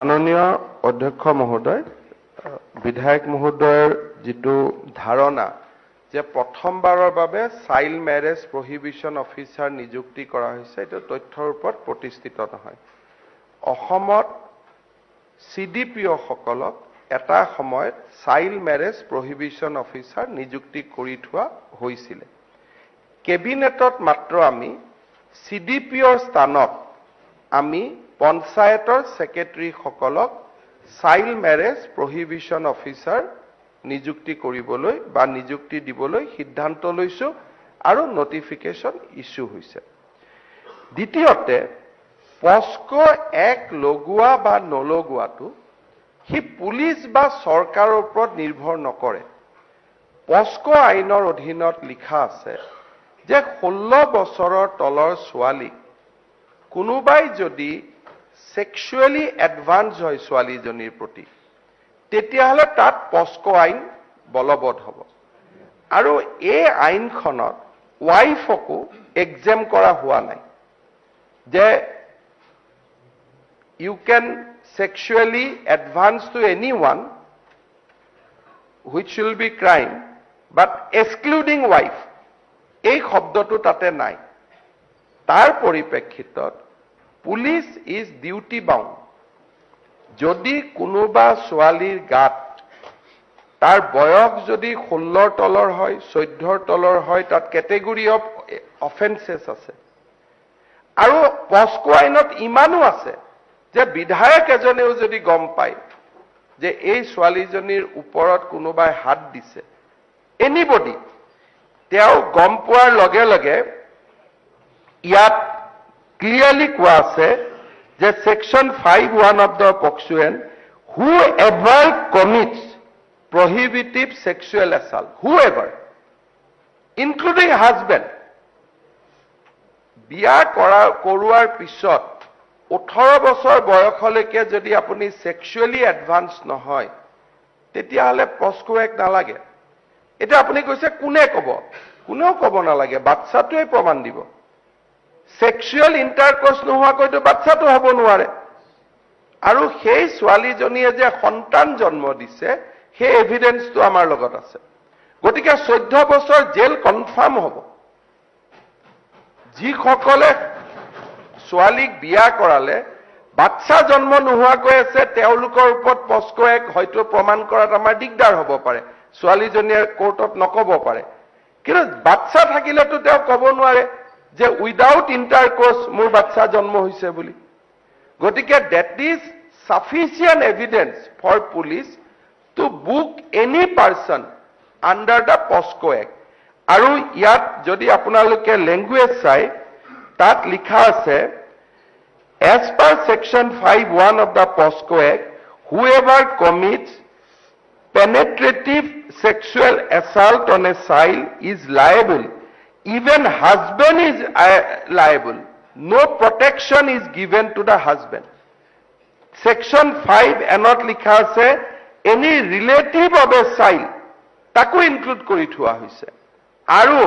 মাননীয় অধ্যক্ষ মহোদয়, বিধায়ক মহোদয়ৰ যেটো ধাৰণা যে প্ৰথমবাৰৰ বাবে চাইল্ড ম্যাৰেজ প্ৰহিবিশন অফিচাৰ নিযুক্তি কৰা হৈছে, এটা তথ্যৰ ওপৰত প্ৰতিষ্ঠিত নহয়। অসমত CDPO সকলক এটা সময়ত চাইল্ড ম্যাৰেজ প্ৰহিবিশন অফিচাৰ নিযুক্তি কৰি থোৱা হৈছিল। কেবিনেটত মাত্ৰ আমি CDPOৰ স্থানত আমি পঞ্চায়তৰ সেক্ৰেটাৰী সকলক চাইল্ড ম্যাৰেজ প্ৰহিবিশন অফিচাৰ নিযুক্তি কৰিবলৈ বা নিযুক্তি দিবলৈ সিদ্ধান্ত লৈছো আৰু নটিফিকেশন ইস্যু হৈছে। দ্বিতীয়তে পস্কো এক লগোৱা বা নলগোৱাটো হি পুলিচ বা চৰকাৰৰ ওপৰত নিৰ্ভৰ নকৰে। পস্কো আইনৰ অধীনত লিখা আছে যে 16 বছৰৰ তলৰ ছোৱালীক কোনোবাই যদি সেক্সুয়ালি এডভান্স হয় ছোৱালীজনীৰ প্ৰতি, তেতিয়াহলে তাত পস্কো আইন বলবৎ হ'ব। আৰু এই আইনখনত ওয়াইফকো এক্সেম কৰা হোৱা নাই যে you can sexually advance to anyone which will be crime but excluding wife, এই শব্দটো তাতে নাই। তাৰ পৰিপ্ৰেক্ষিতত পুলিচ ইজ ডিউটি বাউন্ড। যদি কোনোবা ছোৱালীৰ গাত তাৰ বয়স যদি 16 তলৰ হয়, 14 তলৰ হয়, তাত ক্যাটেগৰি অফ অফেন্সেস আছে। আৰু পস্কো আইনত ইমানো আছে যে বিধায়ক এজনেও যদি গম পায় যে এই ছোৱালীজনীৰ ওপৰত কোনোবাই হাত দিছে, এনিবডি, তেওঁ গম পোৱাৰ লগে লগে ইয়াত ক্লিয়াৰলি কোৱা আছে যে section 5(1) of the POCSO Act, whoever commits prohibitive sexual assault, whoever, including husband, বিয়া কৰোৱাৰ পিছত 18 বছৰ বয়সলৈকে যদি আপুনি সেক্সুয়ালি এডভান্স নহয়, তেতিয়াহলে পস্কো এক নালাগে। এটা আপুনি কৈছে কোনে কব? কোনেও কব নালাগে, বাচ্চাটোৱে প্ৰমাণ দিব। সেক্সুয়াল ইন্টাৰকোৰ্স নোহোৱাকৈতো বাচ্চাটো হ'ব নোৱাৰে। আৰু সেই ছোৱালীজনীয়ে যে সন্তান জন্ম দিছে, সেই এভিডেন্সটো আমাৰ লগত আছে। গতিকে 14 বছৰ জেল কনফাৰ্ম হ'ব। যিসকলে ছোৱালীক বিয়া কৰালে বাচ্চা জন্ম নোহোৱাকৈ আছে, তেওঁলোকৰ ওপৰত পস্কো এক হয়তো প্ৰমাণ কৰাত আমাৰ দিগদাৰ হ'ব পাৰে, ছোৱালীজনীয়ে কোৰ্টত নকব পাৰে। কিন্তু বাচ্চা থাকিলেতো তেওঁ কব নোৱাৰে যে উইদাউট ইন্টাৰকোৰ্স মোৰ বাচ্চা জন্ম হৈছে বুলি। গতিকে that is sufficient evidence for police to book any person under the POCSO act. আৰু ইয়াত যদি আপোনালোকে ল্যাঙ্গুৱেজ চাই, তাত লিখা আছে as per section 5(1) of the POSCO Act, whoever commits penetrative sexual assault on a child is liable. Even husband is liable. No protection is given to the husband. Section 5 anot likha ase any relative of a child taku include kori thua hoise. Aru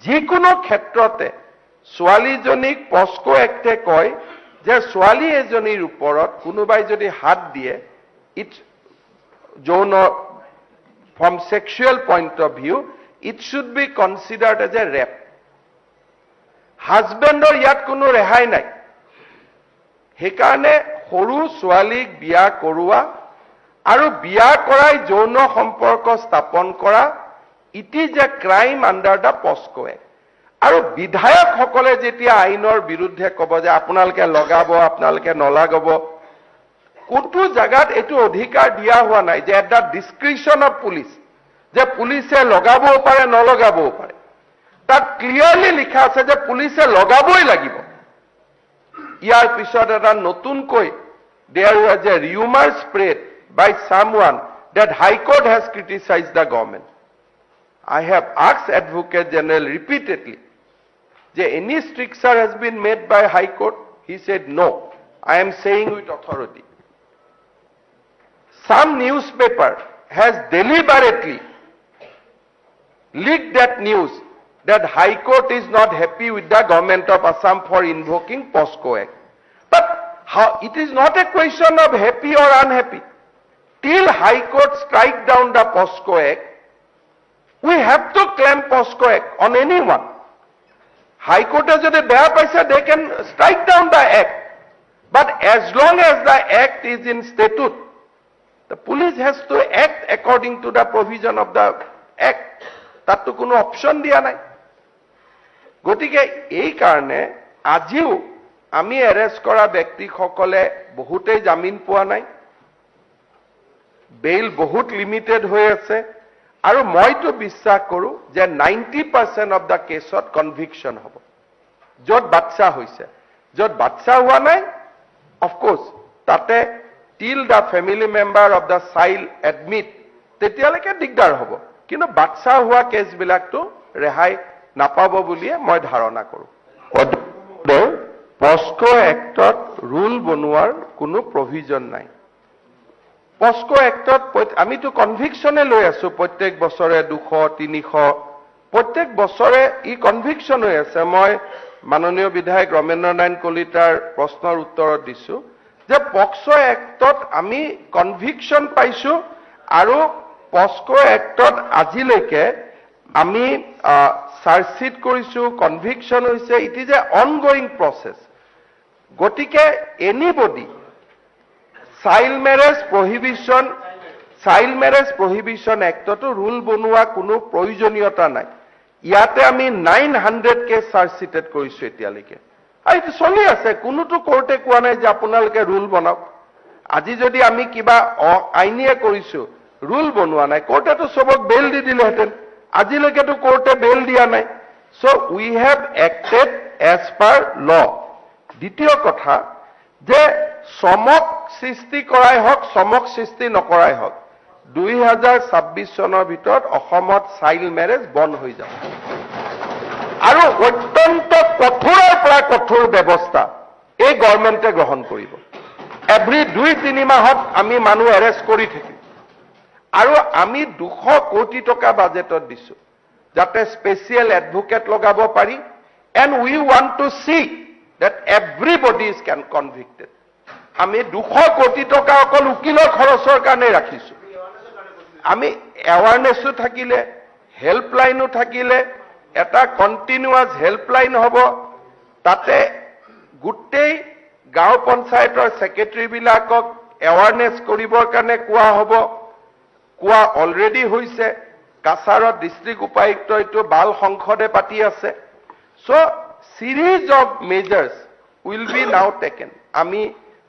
jikono khetrote ছোৱালীজনীক পস্কো একটে কয় যে ছোৱালী এজনীৰ ওপৰত কোনোবাই যদি হাত দিয়ে, ইট যৌন from sexual point of view, it should be considered as a rape. হাজবেণ্ডৰ ইয়াত কোনো ৰেহাই নাই। সেইকাৰণে সৰু ছোৱালীক বিয়া কৰোৱা আৰু বিয়া কৰাই যৌন সম্পৰ্ক স্থাপন কৰা, it is a crime under the POCSO act. আৰু বিধায়কসকলে যেতিয়া আইনৰ বিৰুদ্ধে কব যে আপোনালোকে লগাব, আপোনালোকে নলগাব, কোনটো জায়গাত এইটো অধিকাৰ দিয়া হোৱা নাই যে এট দ্য ডিসক্ৰিপশন অফ পুলিচ, যে পুলিচে লগাবও পাৰে নলগাবও পাৰে। তাত ক্লিয়াৰলি লিখা আছে যে পুলিচে লগাবই লাগিব। ইয়াৰ পিছত এটা নতুনকৈ there was a rumor spread by someone that High Court has criticized the government. I have asked Advocate General repeatedly, that any stricture has been made by High Court? He said no. I am saying with authority. Some newspaper has deliberately leaked that news that High Court is not happy with the government of Assam for invoking POSCO Act. But How, it is not a question of happy or unhappy. Till High Court strike down the POSCO Act, we have to claim POSCO Act on anyone. High Court has যদি বেয়া পাইছে, they can strike down the act. But as long as the act is in statute, the police has to act according to the provision of the act. তাততো কোনো option দিয়া নাই। গতিকে এই কাৰণে আজিও আমি এৰেষ্ট কৰা ব্যক্তিসকলে বহুতেই জামিন পোৱা নাই, বেইল বহুত লিমিটেড হৈ আছে, আৰু মইতো বিশ্বাস কৰোঁ যে 90% অফ দ্য কেছত কনভিকশ্যন হ'ব। য'ত বাচ্চা হৈছে, য'ত বাচ্চা হোৱা নাই, অফক'ৰ্ছ তাতে টিল the family member of the child admit, তেতিয়ালৈকে দিগদাৰ হ'ব। কিন্তু বাচ্চা হোৱা কেছবিলাকতো ৰেহাই নাপাব বুলিয়ে মই ধাৰণা কৰোঁ। পস্কো এক্টত ৰুল বনোৱাৰ কোনো প্ৰভিজন নাই। পস্কো এক্টত আমিতো কনভিকশ্যনে লৈ আছো, প্ৰত্যেক বছৰে 200, 300, প্ৰত্যেক বছৰে ই কনভিকশ্যন হৈ আছে। মই মাননীয় বিধায়ক ৰমেন্দ্ৰ নাৰায়ণ কলিতাৰ প্ৰশ্নৰ উত্তৰত দিছো যে পক্সো এক্টত আমি কনভিকশ্যন পাইছো, আৰু পস্কো এক্টত আজিলৈকে আমি চাৰ্জশ্বিট কৰিছো, কনভিকশ্যন হৈছে। It is a ongoing process. গতিকে এনিবডি চাইল্ড মেৰেজ প্ৰহিবিশ্যন এক্টতো ৰুল বনোৱা কোনো প্ৰয়োজনীয়তা নাই। ইয়াতে আমি 900 কেছ চাৰ্জশ্বিটেড কৰিছো এতিয়ালৈকে, আৰু এইটো চলি আছে। কোনোটো কোৰ্টে কোৱা নাই যে আপোনালোকে ৰুল বনাওক। আজি যদি আমি কিবা আইনীয়ে কৰিছো, ৰুল বনোৱা নাই, কোৰ্টেতো চবক বেইল দি দিলেহেঁতেন। আজিলৈকেতো কোৰ্টে বেইল দিয়া নাই। চ' উই হেভ এক্টেড এজ পাৰ ল। দ্বিতীয় কথা যে চমক সৃষ্টি কৰাই হওক, চমক সৃষ্টি নকৰাই হওক, 2026 চনৰ ভিতৰত অসমত চাইল্ড মেৰেজ বন্ধ হৈ যাব, আৰু অত্যন্ত কঠোৰৰ পৰা কঠোৰ ব্যৱস্থা এই গভৰ্ণমেণ্টে গ্ৰহণ কৰিব। এভৰি 2-3 মাহত আমি মানুহ এৰেষ্ট কৰি থাকিম, আৰু আমি 200 কোটি টকা বাজেটত দিছো যাতে স্পেচিয়েল এডভোকেট লগাব পাৰি। And we want to see that everybody is convicted. আমি 200 কোটি টকা অকল উকিলৰ খৰচৰ কাৰণে ৰাখিছো। আমি এৱাৰনেছো থাকিলে, হেল্পলাইনো থাকিলে, এটা কণ্টিনিউৱাছ হেল্পলাইন হ'ব। তাতে গোটেই গাঁও পঞ্চায়তৰ ছেক্ৰেটাৰীবিলাকক এৱাৰনেছ কৰিবৰ কাৰণে কোৱা হ'ব। কোৱা অলৰেডি হৈছে। কাছাৰত ডিষ্ট্ৰিক্ট উপায়ুক্ত এইটো বাল সংসদে পাতি আছে। চ' series of measures will be now taken. আমি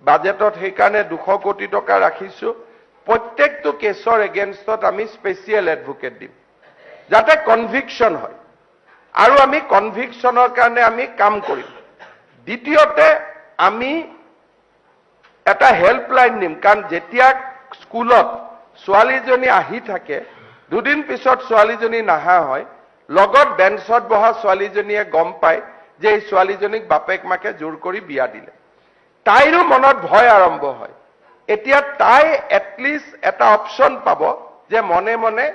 বাজেটত সেইকাৰণে 200 কোটি টকা ৰাখিছো। প্ৰত্যেকটো কেছৰ এগেইনষ্টত আমি স্পেচিয়েল এডভোকেট দিম যাতে কনভিকশ্যন হয়, আৰু আমি কনভিকশ্যনৰ কাৰণে আমি কাম কৰিম। দ্বিতীয়তে আমি এটা হেল্পলাইন দিম, কাৰণ যেতিয়া স্কুলত ছোৱালীজনী আহি থাকে, 2 দিন পিছত ছোৱালীজনী নাহা হয়, লগত বেঞ্চত বহা ছোৱালীজনীয়ে গম পায় যে এই ছোৱালীজনীক বাপেক মাকে জোৰ কৰি বিয়া দিলে। তাইৰো মনত ভয় আৰম্ভ হয়। এতিয়া তাই এটলিষ্ট এটা অপশ্যন পাব যে মনে মনে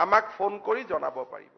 আমাক ফোন কৰি জনাব পাৰিব।